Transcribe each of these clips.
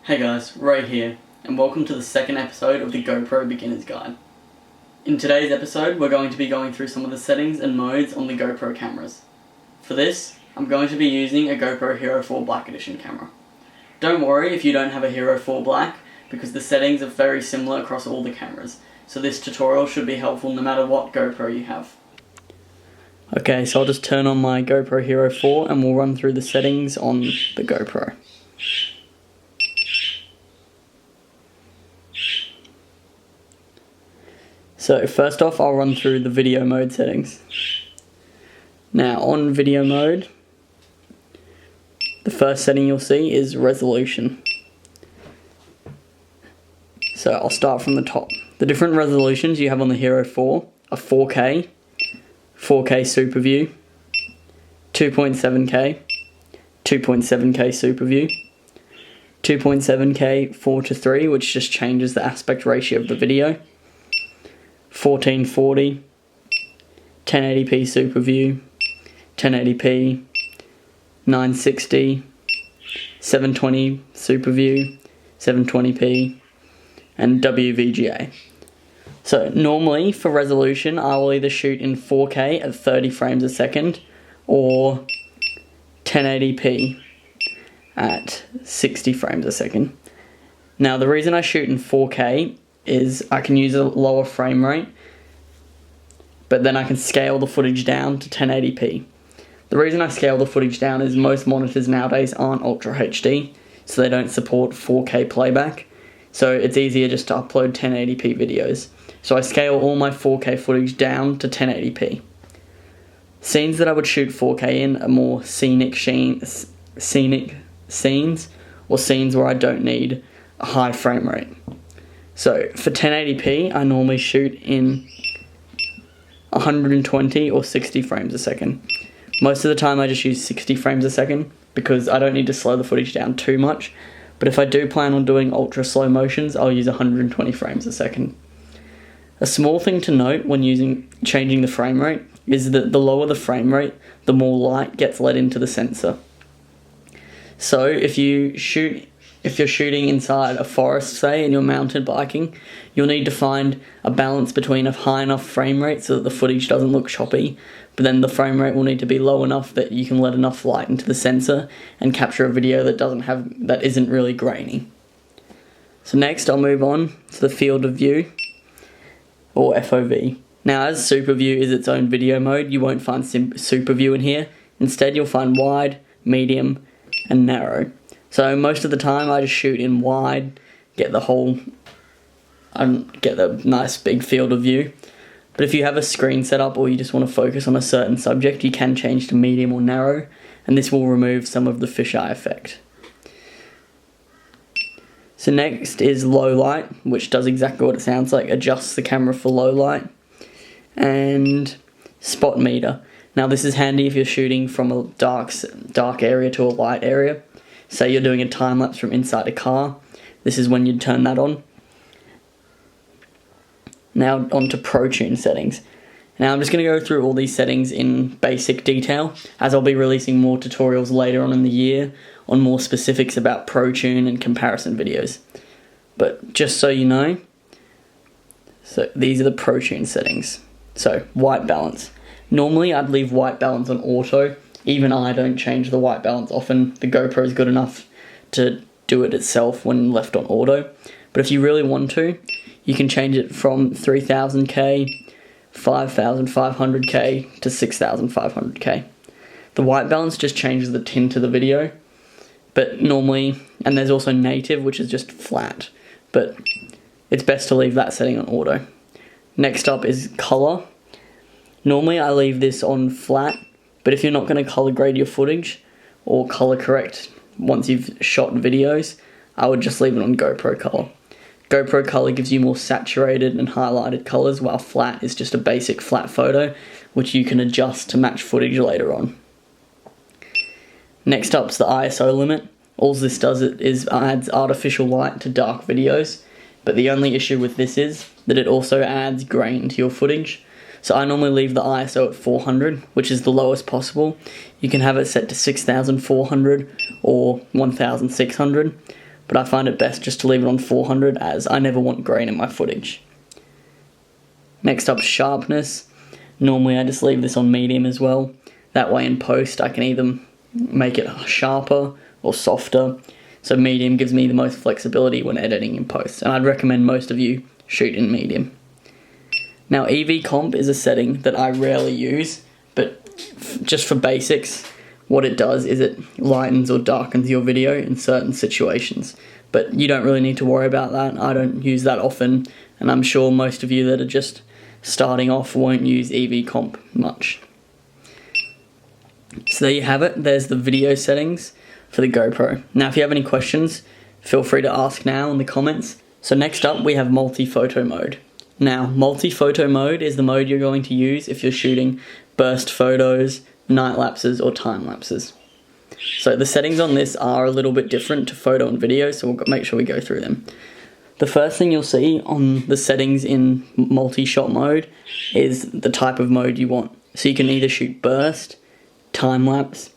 Hey guys, Ray here, and welcome to the second episode of the GoPro Beginner's Guide. In today's episode, we're going to be going through some of the settings and modes on the GoPro cameras. For this, I'm going to be using a GoPro Hero 4 Black Edition camera. Don't worry if you don't have a Hero 4 Black, because the settings are very similar across all the cameras, so this tutorial should be helpful no matter what GoPro you have. Okay, so I'll just turn on my GoPro Hero 4 and we'll run through the settings on the GoPro. So first off, I'll run through the video mode settings. Now on video mode, the first setting you'll see is resolution. So I'll start from the top. The different resolutions you have on the Hero 4 are 4K, 4K Super View, 2.7K, 2.7K Super View, 2.7K 4:3, which just changes the aspect ratio of the video, 1440, 1080p Super View, 1080p, 960, 720 Super View, 720p, and WVGA. So normally for resolution I will either shoot in 4K at 30 frames a second or 1080p at 60 frames a second. Now the reason I shoot in 4K is I can use a lower frame rate, but then I can scale the footage down to 1080p. The reason I scale the footage down is most monitors nowadays aren't Ultra HD, so they don't support 4K playback, so it's easier just to upload 1080p videos. So I scale all my 4K footage down to 1080p. Scenes that I would shoot 4K in are more scenic scenes, or scenes where I don't need a high frame rate. So for 1080p, I normally shoot in 120 or 60 frames a second. Most of the time I just use 60 frames a second because I don't need to slow the footage down too much. But if I do plan on doing ultra slow motions, I'll use 120 frames a second. A small thing to note when changing the frame rate is that the lower the frame rate, the more light gets let into the sensor. So if you're shooting inside a forest, say, and you're mountain biking, you'll need to find a balance between a high enough frame rate so that the footage doesn't look choppy, but then the frame rate will need to be low enough that you can let enough light into the sensor and capture a video that isn't really grainy. So next I'll move on to the field of view, or FOV. Now as Super View is its own video mode, you won't find Super View in here. Instead you'll find wide, medium, and narrow. So most of the time I just shoot in wide, get the nice big field of view. But if you have a screen set up or you just want to focus on a certain subject, you can change to medium or narrow, and this will remove some of the fisheye effect. So next is low light, which does exactly what it sounds like, adjusts the camera for low light. And spot meter. Now this is handy if you're shooting from a dark area to a light area. Say you're doing a time lapse from inside a car, this is when you'd turn that on. Now on to ProTune settings. Now I'm just going to go through all these settings in basic detail, as I'll be releasing more tutorials later on in the year on more specifics about ProTune and comparison videos. But just so you know, so these are the ProTune settings. So white balance. Normally I'd leave white balance on auto. Even I don't change the white balance often. The GoPro is good enough to do it itself when left on auto. But if you really want to, you can change it from 3000K, 5500K to 6500K. The white balance just changes the tint of the video. But normally, and there's also native, which is just flat. But it's best to leave that setting on auto. Next up is color. Normally I leave this on flat. But if you're not going to color grade your footage or color correct once you've shot videos, I would just leave it on GoPro color. GoPro color gives you more saturated and highlighted colors, while flat is just a basic flat photo, which you can adjust to match footage later on. Next up's the ISO limit. All this does is adds artificial light to dark videos, but the only issue with this is that it also adds grain to your footage. So I normally leave the ISO at 400, which is the lowest possible. You can have it set to 6400 or 1600, but I find it best just to leave it on 400 as I never want grain in my footage. Next up, sharpness. Normally I just leave this on medium as well. That way in post I can either make it sharper or softer. So medium gives me the most flexibility when editing in post, and I'd recommend most of you shoot in medium. Now EV comp is a setting that I rarely use, but just for basics, what it does is it lightens or darkens your video in certain situations. But you don't really need to worry about that. I don't use that often, and I'm sure most of you that are just starting off won't use EV comp much. So there you have it. There's the video settings for the GoPro. Now if you have any questions, feel free to ask now in the comments. So next up we have multi-photo mode. Now multi-photo mode is the mode you're going to use if you're shooting burst photos, night lapses or time lapses. So the settings on this are a little bit different to photo and video, so we'll make sure we go through them. The first thing you'll see on the settings in multi-shot mode is the type of mode you want. So you can either shoot burst, time lapse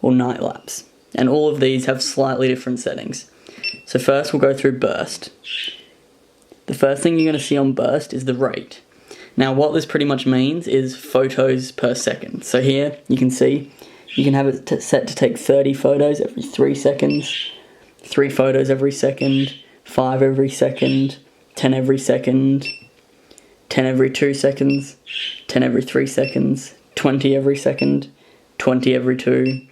or night lapse, and all of these have slightly different settings. So first we'll go through burst. The first thing you're going to see on burst is the rate. Now what this pretty much means is photos per second. So here you can see you can have it set to take 30 photos every 3 seconds, 3 photos every second, 5 every second, 10 every second, 10 every 2 seconds, 10 every 3 seconds, 20 every second, 20 every 2,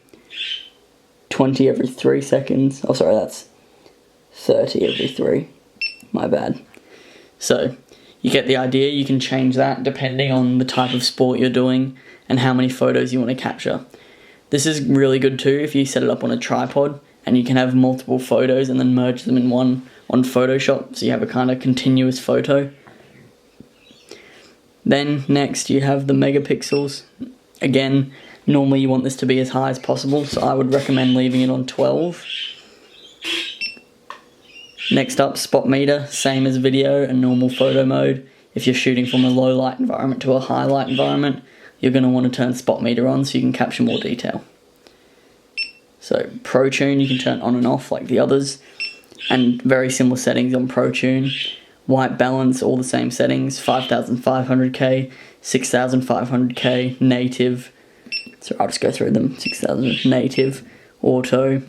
20 every 3 seconds. Oh sorry, that's 30 every 3. My bad. So you get the idea. You can change that depending on the type of sport you're doing and how many photos you want to capture. This is really good too if you set it up on a tripod and you can have multiple photos and then merge them in one on Photoshop, so you have a kind of continuous photo. Then next you have the megapixels. Again, normally you want this to be as high as possible, so I would recommend leaving it on 12. Next up, spot meter, same as video and normal photo mode. If you're shooting from a low light environment to a high light environment, you're going to want to turn spot meter on so you can capture more detail. So Pro Tune you can turn on and off like the others, and very similar settings on Pro Tune. White balance, all the same settings, 5500K, 6500K, native, so I'll just go through them, 6000 native, auto,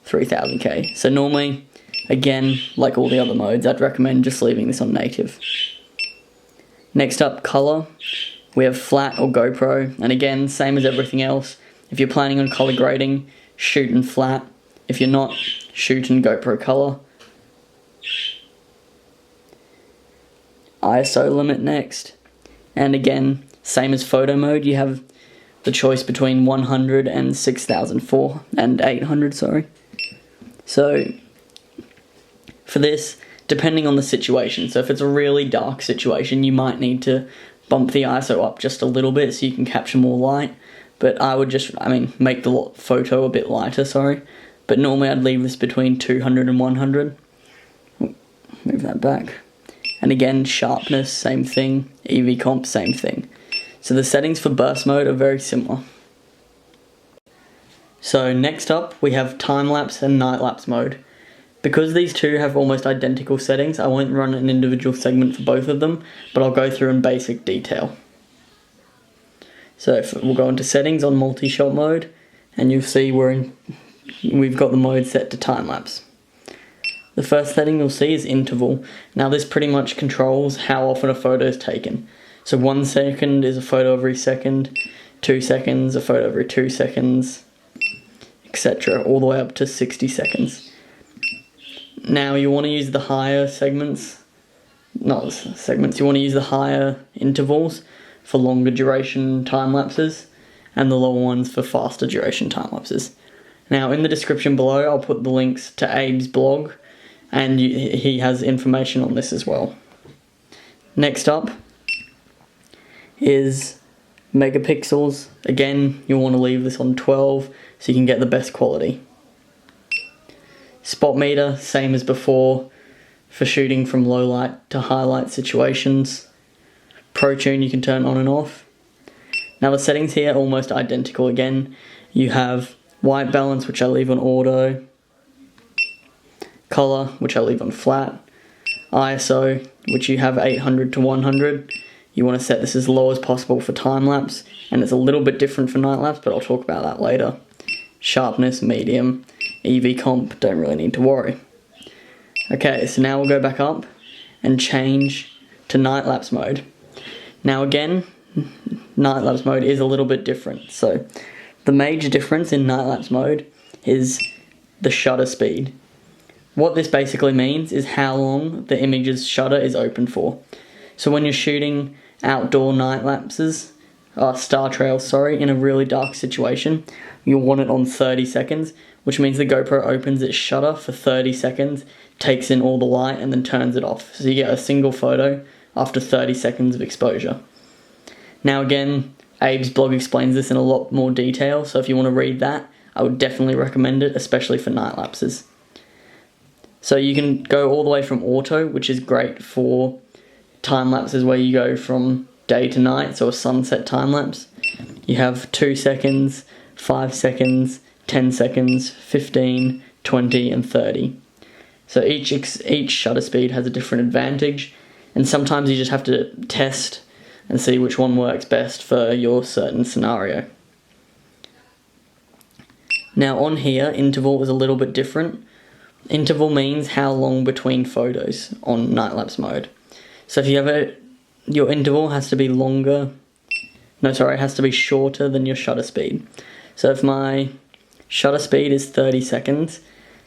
3000K. So normally, again, like all the other modes, I'd recommend just leaving this on native. Next up, color. We have flat or GoPro, and again, same as everything else. If you're planning on color grading, shoot in flat. If you're not, shoot in GoPro color. ISO limit next. And again, same as photo mode, you have the choice between 100 and 6004 and 800, sorry. So for this, depending on the situation, so if it's a really dark situation, you might need to bump the ISO up just a little bit so you can capture more light. But I would just, make the photo a bit lighter, sorry. But normally I'd leave this between 200 and 100. Move that back. And again, sharpness, same thing. EV comp, same thing. So the settings for burst mode are very similar. So next up, we have time-lapse and night-lapse mode. Because these two have almost identical settings, I won't run an individual segment for both of them, but I'll go through in basic detail. So we'll go into settings on multi-shot mode, and you'll see we've got the mode set to time-lapse. The first setting you'll see is interval. Now this pretty much controls how often a photo is taken. So 1 second is a photo every second, 2 seconds, a photo every 2 seconds, etc. all the way up to 60 seconds. Now you want to use the higher segments, you want to use the higher intervals for longer duration time lapses, and the lower ones for faster duration time lapses. Now in the description below I'll put the links to Abe's blog, and he has information on this as well. Next up is megapixels. Again, you'll want to leave this on 12 so you can get the best quality. Spot meter, same as before, for shooting from low light to high light situations. Pro Tune you can turn on and off. Now the settings here are almost identical again. You have white balance, which I leave on auto. color, which I'll leave on flat, ISO, which you have 800 to 100. You want to set this as low as possible for time lapse, and it's a little bit different for night lapse, but I'll talk about that later. Sharpness, medium, EV comp, don't really need to worry. Okay, so now we'll go back up and change to night lapse mode. Now again, night lapse mode is a little bit different. So the major difference in night lapse mode is the shutter speed. What this basically means is how long the image's shutter is open for. So when you're shooting outdoor night lapses, star trails, sorry, in a really dark situation, you'll want it on 30 seconds, which means the GoPro opens its shutter for 30 seconds, takes in all the light, and then turns it off. So you get a single photo after 30 seconds of exposure. Now again, Abe's blog explains this in a lot more detail, so if you want to read that, I would definitely recommend it, especially for night lapses. So you can go all the way from auto, which is great for time lapses where you go from day to night, so a sunset time lapse. You have 2 seconds, 5 seconds, 10 seconds, 15, 20, and 30. So each shutter speed has a different advantage, and sometimes you just have to test and see which one works best for your certain scenario. Now on here, interval is a little bit different. Interval means how long between photos on night lapse mode. So if you have your interval has to be has to be shorter than your shutter speed. So if my shutter speed is 30 seconds,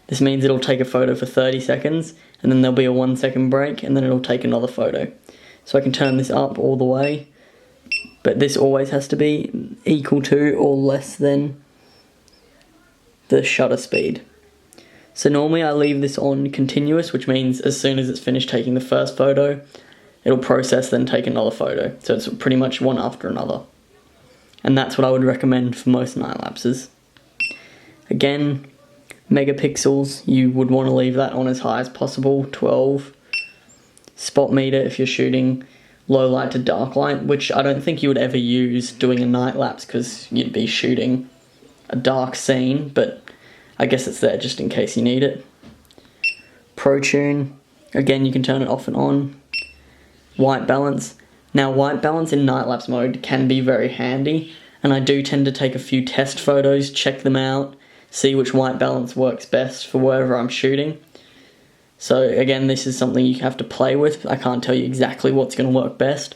this means it'll take a photo for 30 seconds, and then there'll be a 1 second break, and then it'll take another photo. So I can turn this up all the way, but this always has to be equal to or less than the shutter speed. So normally I leave this on continuous, which means as soon as it's finished taking the first photo, it'll process, then take another photo. So it's pretty much one after another. And that's what I would recommend for most night lapses. Again, megapixels, you would want to leave that on as high as possible, 12. Spot meter if you're shooting low light to dark light, which I don't think you would ever use doing a night lapse because you'd be shooting a dark scene, but I guess it's there just in case you need it. Pro tune, again you can turn it off and on. White balance. Now white balance in night lapse mode can be very handy, and I do tend to take a few test photos, check them out, see which white balance works best for wherever I'm shooting. So again, this is something you have to play with. I can't tell you exactly what's going to work best,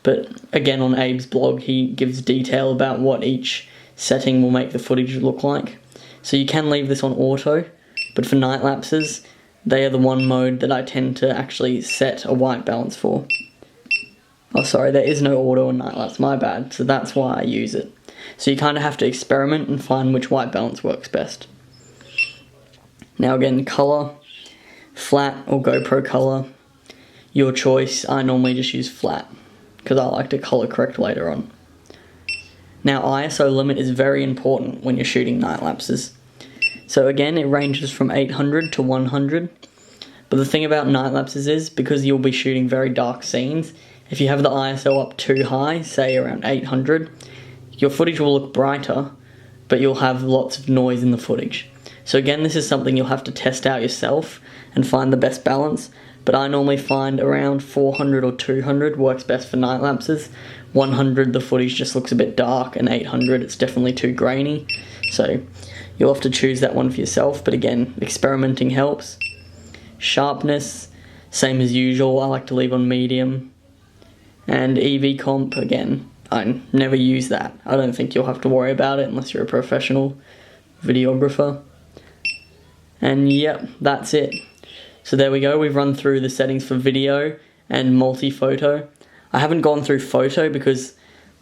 but again on Abe's blog he gives detail about what each setting will make the footage look like. So you can leave this on auto, but for night lapses, they are the one mode that I tend to actually set a white balance for. Oh sorry, there is no auto on night lapse, my bad, so that's why I use it. So you kind of have to experiment and find which white balance works best. Now again, colour, flat or GoPro colour, your choice. I normally just use flat, because I like to colour correct later on. Now ISO limit is very important when you're shooting night lapses. So again, it ranges from 800 to 100. But the thing about night lapses is, because you'll be shooting very dark scenes, if you have the ISO up too high, say around 800, your footage will look brighter, but you'll have lots of noise in the footage. So again, this is something you'll have to test out yourself and find the best balance. But I normally find around 400 or 200 works best for night lapses. 100 the footage just looks a bit dark, and 800 it's definitely too grainy. So you'll have to choose that one for yourself, but again, experimenting helps. Sharpness, same as usual, I like to leave on medium. And EV comp, again, I never use that. I don't think you'll have to worry about it unless you're a professional videographer. And yep, that's it. So there we go, we've run through the settings for video and multi-photo. I haven't gone through photo because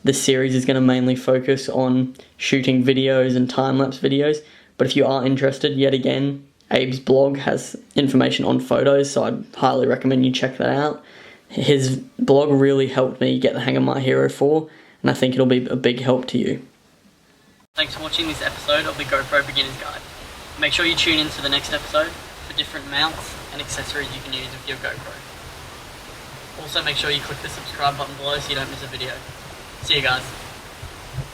this series is going to mainly focus on shooting videos and time-lapse videos, but if you are interested, yet again, Abe's blog has information on photos, so I'd highly recommend you check that out. His blog really helped me get the hang of My Hero 4, and I think it'll be a big help to you. Thanks for watching this episode of the GoPro Beginner's Guide. Make sure you tune in to the next episode for different mounts and accessories you can use with your GoPro. Also make sure you click the subscribe button below so you don't miss a video. See you guys.